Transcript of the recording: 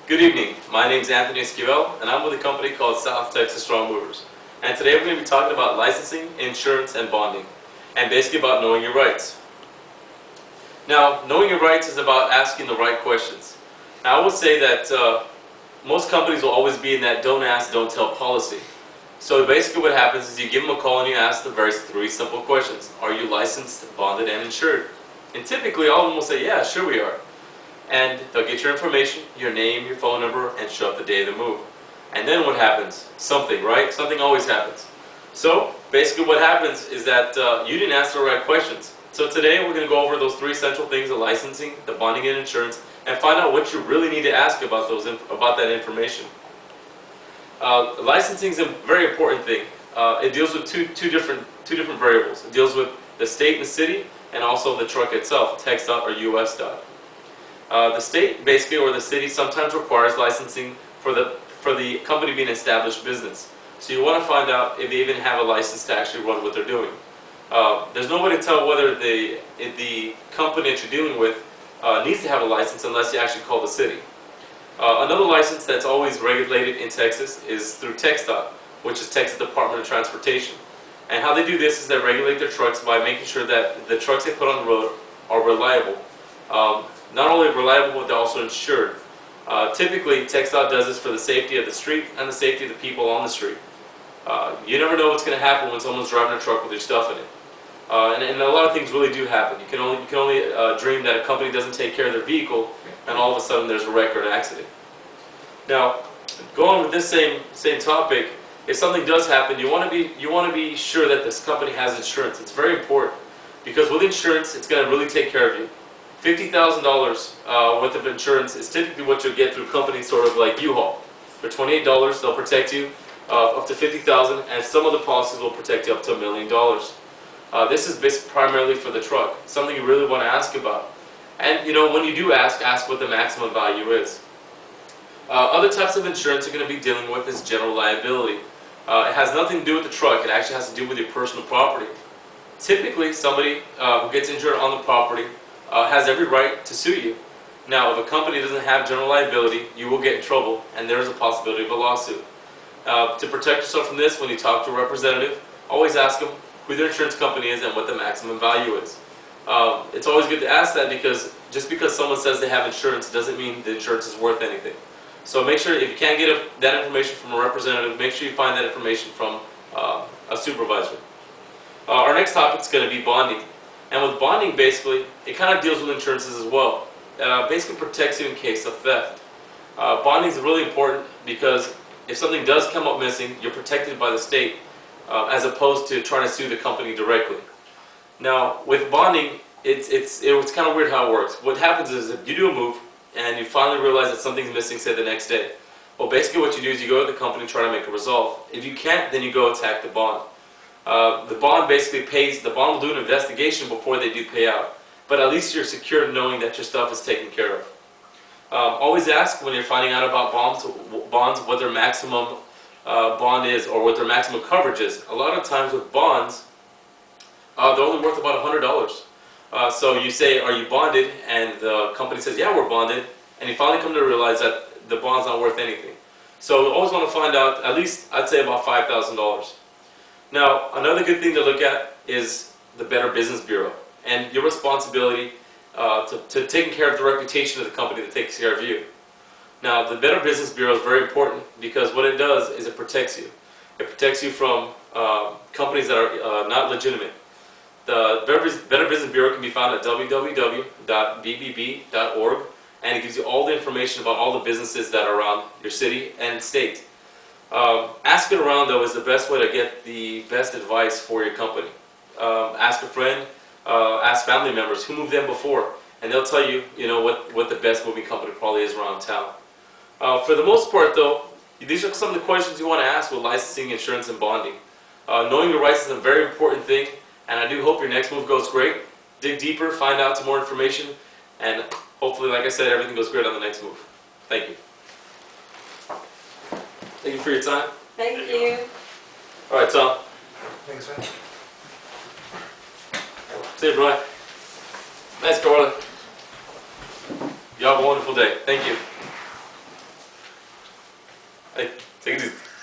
Good evening, my name is Anthony Esquivel and I'm with a company called South Texas Strong Movers. And today we're going to be talking about licensing, insurance, and bonding, and basically about knowing your rights. Now, knowing your rights is about asking the right questions. Now I would say that most companies will always be in that don't ask, don't tell policy. So basically what happens is you give them a call and you ask the very three simple questions. Are you licensed, bonded, and insured? And typically all of them will say, yeah, sure we are. And they'll get your information, your name, your phone number, and show up the day of the move. And then what happens? Something, right? Something always happens. So basically what happens is that you didn't ask the right questions. So today we're going to go over those three essential things: the licensing, the bonding, and insurance, and find out what you really need to ask about that information. Licensing is a very important thing. It deals with two different variables. It deals with the state and the city, and also the truck itself, TxDOT or US dot. The state basically, or the city, sometimes requires licensing for the company being an established business. So you want to find out if they even have a license to actually run what they're doing. There's no way to tell whether the company that you're dealing with needs to have a license unless you actually call the city. Another license that's always regulated in Texas is through TxDOT, which is Texas Department of Transportation. And how they do this is they regulate their trucks by making sure that the trucks they put on the road are reliable. Not only reliable, but they're also insured. Typically, TxDOT does this for the safety of the street and the safety of the people on the street. You never know what's going to happen when someone's driving a truck with your stuff in it. And a lot of things really do happen. You can only dream that a company doesn't take care of their vehicle, and all of a sudden there's a wreck or an accident. Now, going with this same topic, if something does happen, you want to be sure that this company has insurance. It's very important, because with insurance, it's going to really take care of you. $50,000 worth of insurance is typically what you'll get through companies sort of like U-Haul. For $28, they'll protect you up to $50,000, and some of the policies will protect you up to $1 million. This is based primarily for the truck, something you really want to ask about. And when you do ask what the maximum value is. Other types of insurance you're going to be dealing with is general liability. It has nothing to do with the truck, it actually has to do with your personal property. Typically, somebody who gets injured on the property has every right to sue you. Now, if a company doesn't have general liability, you will get in trouble, and there is a possibility of a lawsuit. To protect yourself from this, when you talk to a representative, always ask them who their insurance company is and what the maximum value is. It's always good to ask that, because just because someone says they have insurance doesn't mean the insurance is worth anything. So make sure, if you can't get that information from a representative, make sure you find that information from a supervisor. Our next topic is going to be bonding. And with bonding, basically, it kind of deals with insurances as well. Basically protects you in case of theft. Bonding is really important because if something does come up missing, you're protected by the state as opposed to trying to sue the company directly. Now, with bonding, it's kind of weird how it works. What happens is if you do a move and you finally realize that something's missing, say the next day, well, basically what you do is you go to the company and try to make a resolve. If you can't, then you go attack the bond. The bond basically pays, the bond will do an investigation before they do pay out. But at least you're secure knowing that your stuff is taken care of. Always ask when you're finding out about bonds what their maximum bond is, or what their maximum coverage is. A lot of times with bonds, they're only worth about $100. So you say, are you bonded? And the company says, yeah, we're bonded. And you finally come to realize that the bond's not worth anything. So you always want to find out, at least I'd say about $5,000. Now, another good thing to look at is the Better Business Bureau and your responsibility to taking care of the reputation of the company that takes care of you. Now, the Better Business Bureau is very important because what it does is it protects you. It protects you from companies that are not legitimate. The Better Business Bureau can be found at www.bbb.org, and it gives you all the information about all the businesses that are around your city and state. Asking around, though, is the best way to get the best advice for your company. Ask a friend, ask family members who moved in before, and they'll tell you, what the best moving company probably is around town. For the most part, though, these are some of the questions you want to ask with licensing, insurance, and bonding. Knowing your rights is a very important thing, and I do hope your next move goes great. Dig deeper, find out some more information, and hopefully, like I said, everything goes great on the next move. Thank you. Thank you for your time. Thank you. All right, Tom. Thanks, man. See you, Brian. Nice, Carla. You have a wonderful day. Thank you. Hey, take it easy.